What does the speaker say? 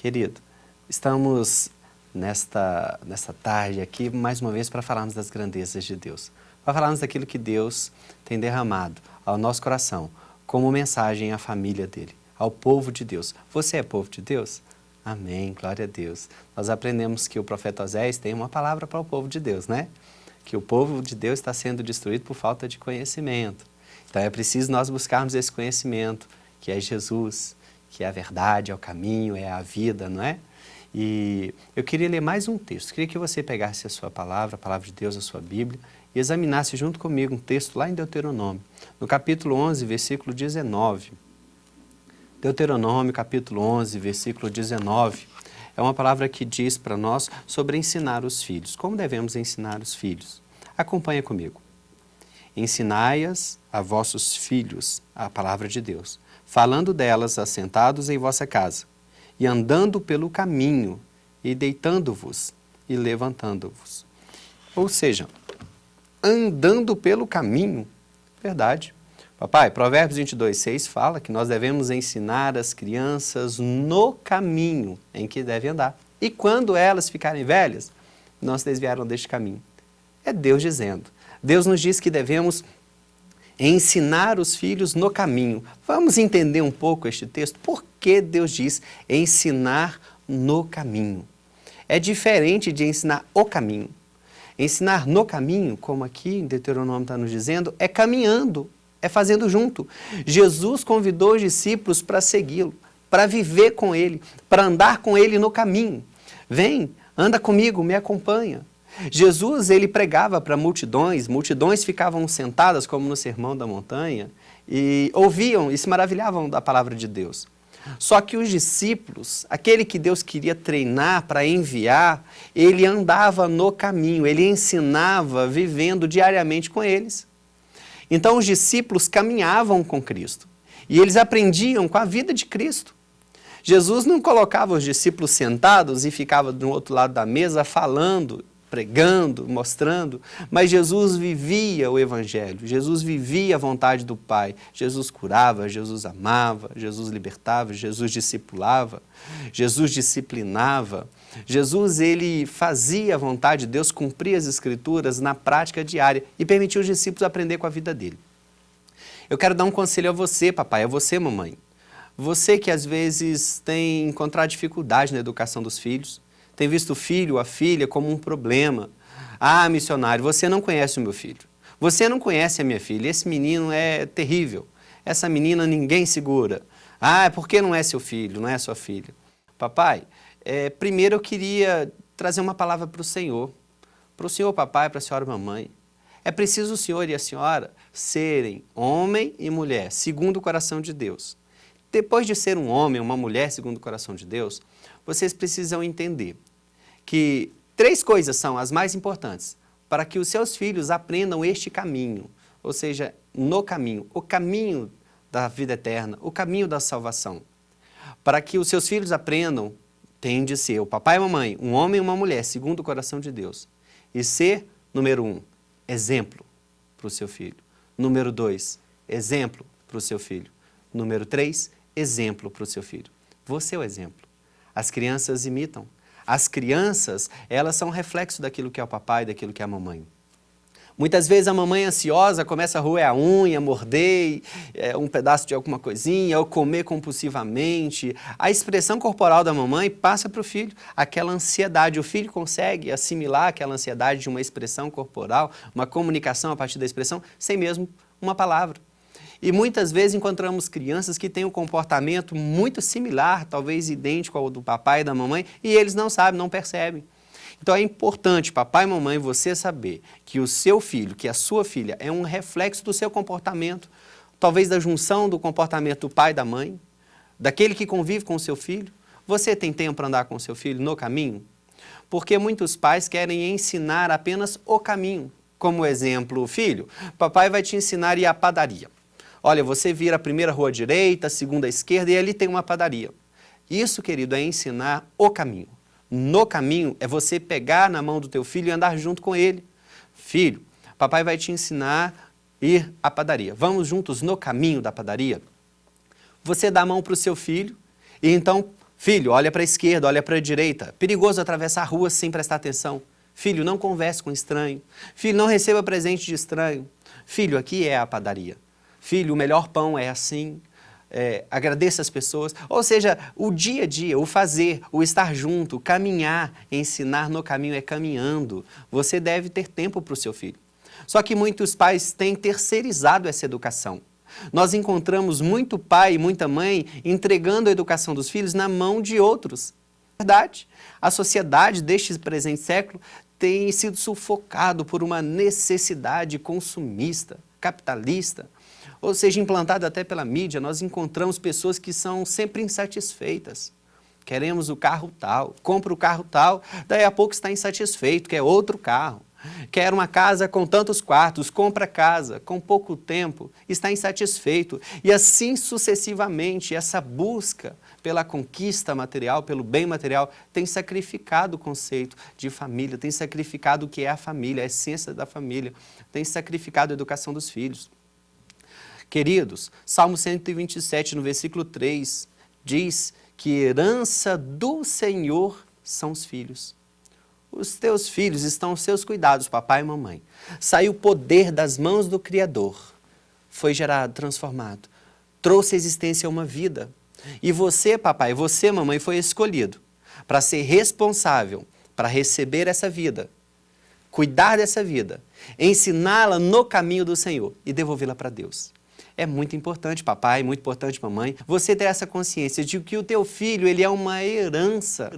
Querido, estamos nesta tarde aqui mais uma vez para falarmos das grandezas de Deus. Para falarmos daquilo que Deus tem derramado ao nosso coração como mensagem à família dele, ao povo de Deus. Você é povo de Deus? Amém, glória a Deus. Nós aprendemos que o profeta Oséias tem uma palavra para o povo de Deus, né? Que o povo de Deus está sendo destruído por falta de conhecimento. Então é preciso nós buscarmos esse conhecimento, que é Jesus, que é a verdade, é o caminho, é a vida, não é? E eu queria ler mais um texto. Queria que você pegasse a sua palavra, a palavra de Deus, a sua Bíblia, e examinasse junto comigo um texto lá em Deuteronômio, no capítulo 11, versículo 19. Deuteronômio, capítulo 11, versículo 19. É uma palavra que diz para nós sobre ensinar os filhos. Como devemos ensinar os filhos? Acompanha comigo. Ensinai-as a vossos filhos a palavra de Deus, falando delas assentados em vossa casa, e andando pelo caminho, e deitando-vos, e levantando-vos. Ou seja, andando pelo caminho, verdade. Papai, Provérbios 22:6 fala que nós devemos ensinar as crianças no caminho em que devem andar. E quando elas ficarem velhas, não se desviaram deste caminho. É Deus dizendo. Deus nos diz que devemos ensinar os filhos no caminho. Vamos entender um pouco este texto? Por que Deus diz ensinar no caminho? É diferente de ensinar o caminho. Ensinar no caminho, como aqui em Deuteronômio está nos dizendo, é caminhando, é fazendo junto. Jesus convidou os discípulos para segui-lo, para viver com ele, para andar com ele no caminho. Vem, anda comigo, me acompanha. Jesus, ele pregava para multidões ficavam sentadas, como no Sermão da Montanha, e ouviam e se maravilhavam da palavra de Deus. Só que os discípulos, aquele que Deus queria treinar para enviar, ele andava no caminho, ele ensinava vivendo diariamente com eles. Então os discípulos caminhavam com Cristo e eles aprendiam com a vida de Cristo. Jesus não colocava os discípulos sentados e ficava do outro lado da mesa falando, pregando, mostrando, mas Jesus vivia o Evangelho, Jesus vivia a vontade do Pai, Jesus curava, Jesus amava, Jesus libertava, Jesus discipulava, Jesus disciplinava, Jesus ele fazia a vontade de Deus, cumpria as Escrituras na prática diária e permitia os discípulos aprender com a vida dele. Eu quero dar um conselho a você, papai, a você, mamãe, você que às vezes tem encontrado dificuldade na educação dos filhos, tem visto o filho, a filha como um problema. Ah, missionário, você não conhece o meu filho. Você não conhece a minha filha. Esse menino é terrível. Essa menina ninguém segura. Ah, por que não é seu filho, não é sua filha? Papai, primeiro eu queria trazer uma palavra para o senhor papai, para a senhora mamãe. É preciso o senhor e a senhora serem homem e mulher, segundo o coração de Deus. Depois de ser um homem ou uma mulher, segundo o coração de Deus, vocês precisam entender que 3 coisas são as mais importantes para que os seus filhos aprendam este caminho, ou seja, no caminho, o caminho da vida eterna, o caminho da salvação. Para que os seus filhos aprendam, tem de ser o papai e a mamãe, um homem e uma mulher, segundo o coração de Deus. E ser, número 1, exemplo para o seu filho. Número 2, exemplo para o seu filho. Número 3, exemplo para o seu filho. Você é o exemplo. As crianças imitam. As crianças, elas são reflexo daquilo que é o papai, daquilo que é a mamãe. Muitas vezes a mamãe ansiosa começa a roer a unha, morder um pedaço de alguma coisinha, ou comer compulsivamente. A expressão corporal da mamãe passa para o filho. Aquela ansiedade, o filho consegue assimilar aquela ansiedade de uma expressão corporal, uma comunicação a partir da expressão, sem mesmo uma palavra. E muitas vezes encontramos crianças que têm um comportamento muito similar, talvez idêntico ao do papai e da mamãe, e eles não sabem, não percebem. Então é importante, papai e mamãe, você saber que o seu filho, que a sua filha, é um reflexo do seu comportamento, talvez da junção do comportamento do pai e da mãe, daquele que convive com o seu filho. Você tem tempo para andar com o seu filho no caminho? Porque muitos pais querem ensinar apenas o caminho. Como exemplo, filho, papai vai te ensinar a ir à padaria. Olha, você vira a primeira rua à direita, a segunda à esquerda e ali tem uma padaria. Isso, querido, é ensinar o caminho. No caminho é você pegar na mão do teu filho e andar junto com ele. Filho, papai vai te ensinar a ir à padaria. Vamos juntos no caminho da padaria? Você dá a mão para o seu filho e então Filho, olha para a esquerda, olha para a direita. Perigoso atravessar a rua sem prestar atenção. Filho, não converse com estranho. Filho, não receba presente de estranho. Filho, aqui é a padaria. Filho, o melhor pão é assim. Agradeça as pessoas. Ou seja, o dia a dia, o fazer, o estar junto, caminhar, ensinar no caminho é caminhando. Você deve ter tempo para o seu filho. Só que muitos pais têm terceirizado essa educação. Nós encontramos muito pai e muita mãe entregando a educação dos filhos na mão de outros. Verdade. A sociedade deste presente século tem sido sufocado por uma necessidade consumista, capitalista, ou seja, implantada até pela mídia. Nós encontramos pessoas que são sempre insatisfeitas. Queremos o carro tal, compra o carro tal, daí a pouco está insatisfeito, quer outro carro. Quer uma casa com tantos quartos, compra casa, com pouco tempo, está insatisfeito. E assim sucessivamente, essa busca pela conquista material, pelo bem material, tem sacrificado o conceito de família, tem sacrificado o que é a família, a essência da família, tem sacrificado a educação dos filhos. Queridos, Salmo 127, no versículo 3, diz que herança do Senhor são os filhos. Os teus filhos estão aos seus cuidados, papai e mamãe. Saiu o poder das mãos do Criador. Foi gerado, transformado. Trouxe à existência uma vida. E você, papai, você, mamãe, foi escolhido para ser responsável, para receber essa vida, cuidar dessa vida, ensiná-la no caminho do Senhor e devolvê-la para Deus. É muito importante, papai, muito importante, mamãe, você ter essa consciência de que o teu filho, ele é uma herança.